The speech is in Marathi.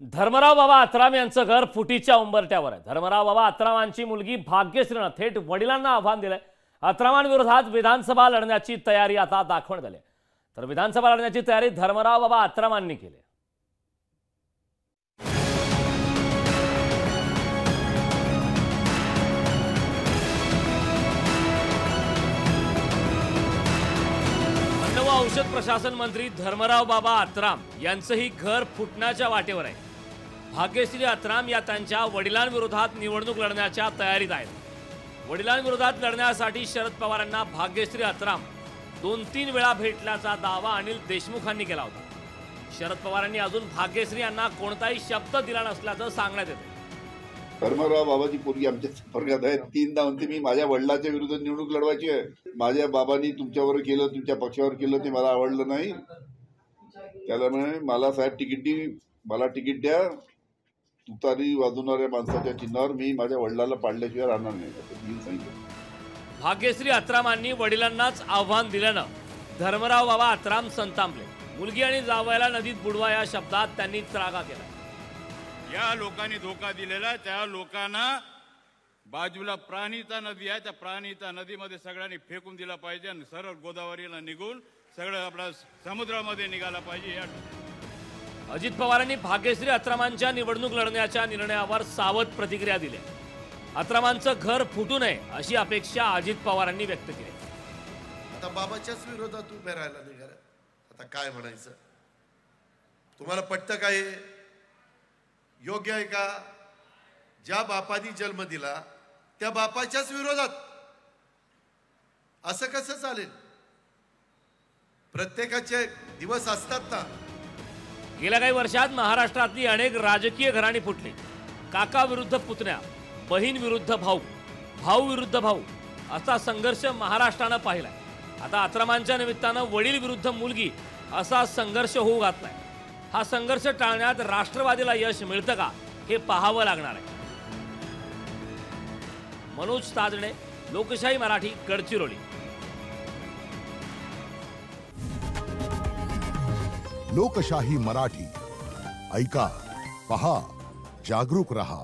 धर्मराव बाबा आत्राम यांचं घर फुटीच्या उंबरठ्यावर आहे। धर्मराव बाबा आत्रामांची मुलगी भाग्यश्रीनं थेट वडिलांना आव्हान दिलंय। आत्रामांविरोधात विधानसभा लढण्याची तयारी आता दाखवण्यात आली। तर विधानसभा लढण्याची तयारी धर्मराव बाबा आत्रामांनी केली। अन्न व औषध प्रशासन मंत्री धर्मराव बाबा आत्राम यांचंही घर फुटण्याच्या वाटेवर आहे। भाग्यश्री आत्राम या त्यांच्या वडिलांविरोधात निवडणूक लढण्याच्या तयारीत आहेत। वडिलांविरोधात लढण्यासाठी शरद पवारांना भाग्यश्री आत्राम 2-3 वेळा भेटल्याचा दावा अनिल देशमुखांनी केला होता। शरद पवारांनी अजून भाग्यश्री यांना कोणताही शब्द दिला नसल्याचं सांगण्यात येतं। धर्मराव बाबाची पोरगी आमच्या संपर्कात आहे। 3दा म्हणते मी माझ्या वडिलांच्या विरुद्ध निवडणूक लढवायची आहे। माझ्या बाबांनी तुमच्यावर केलं, तुमच्या पक्षावर केलं, ते मला आवडलं नाही। त्याला म्हणे मला साहेब मला तिकीट द्या, तुतारी वाजवणाऱ्या माणसाच्या चिन्हावर मी माझ्या वडिलांना पाडल्याशिवाय राहणार नाही असं मी सांगितलं। भाग्यश्री आत्रामांनी वडिलांनाच आव्हान दिल्यानं धर्मराव बाबा आत्राम संतापले। मुलगी आणि जावयाला नदीत बुडवा या शब्दात त्यांनी त्रागा केला। या लोकांनी धोका दिलेला, त्या लोकांना बाजूला प्राणिता नदी आहे, त्या प्राणिता नदीमध्ये सगळ्यांनी फेकून दिला पाहिजे आणि सरळ गोदावरीला निघून सगळं आपला समुद्रामध्ये निघाला पाहिजे। अजित पवारांनी भाग्यश्री आत्रामांच्या निवडणूक लढण्याच्या निर्णयावर सावध प्रतिक्रिया दिली। आत्रामांचं घर फुटू नये अशी अपेक्षा अजित पवारांनी व्यक्त केली। आता बाबाच्याच विरोधात उभे राहायला निघाले, आता काय म्हणायचं? तुम्हाला पटतं काय? योग्य आहे का? ज्या बापानी जन्म दिला त्या बापाच्याच विरोधात असं कसं चालेल? प्रत्येकाचे दिवस असतात ना। गेल्या काही वर्षात महाराष्ट्रातली अनेक राजकीय घराणी फुटली। काका विरुद्ध पुतण्या, बहीण विरुद्ध भाऊ, भाऊ विरुद्ध भाऊ असा संघर्ष महाराष्ट्रानं पाहिलाय। आता आत्रामांच्या निमित्तानं वडील विरुद्ध मुलगी असा संघर्ष होऊ घातलाय। हा संघर्ष टाळण्यात राष्ट्रवादीला यश मिळतं का हे पाहावं लागणार आहे। मनोज ताजणे, लोकशाही मराठी, गडचिरोली। लोकशाही मराठी ऐका, पहा, जागरूक रहा।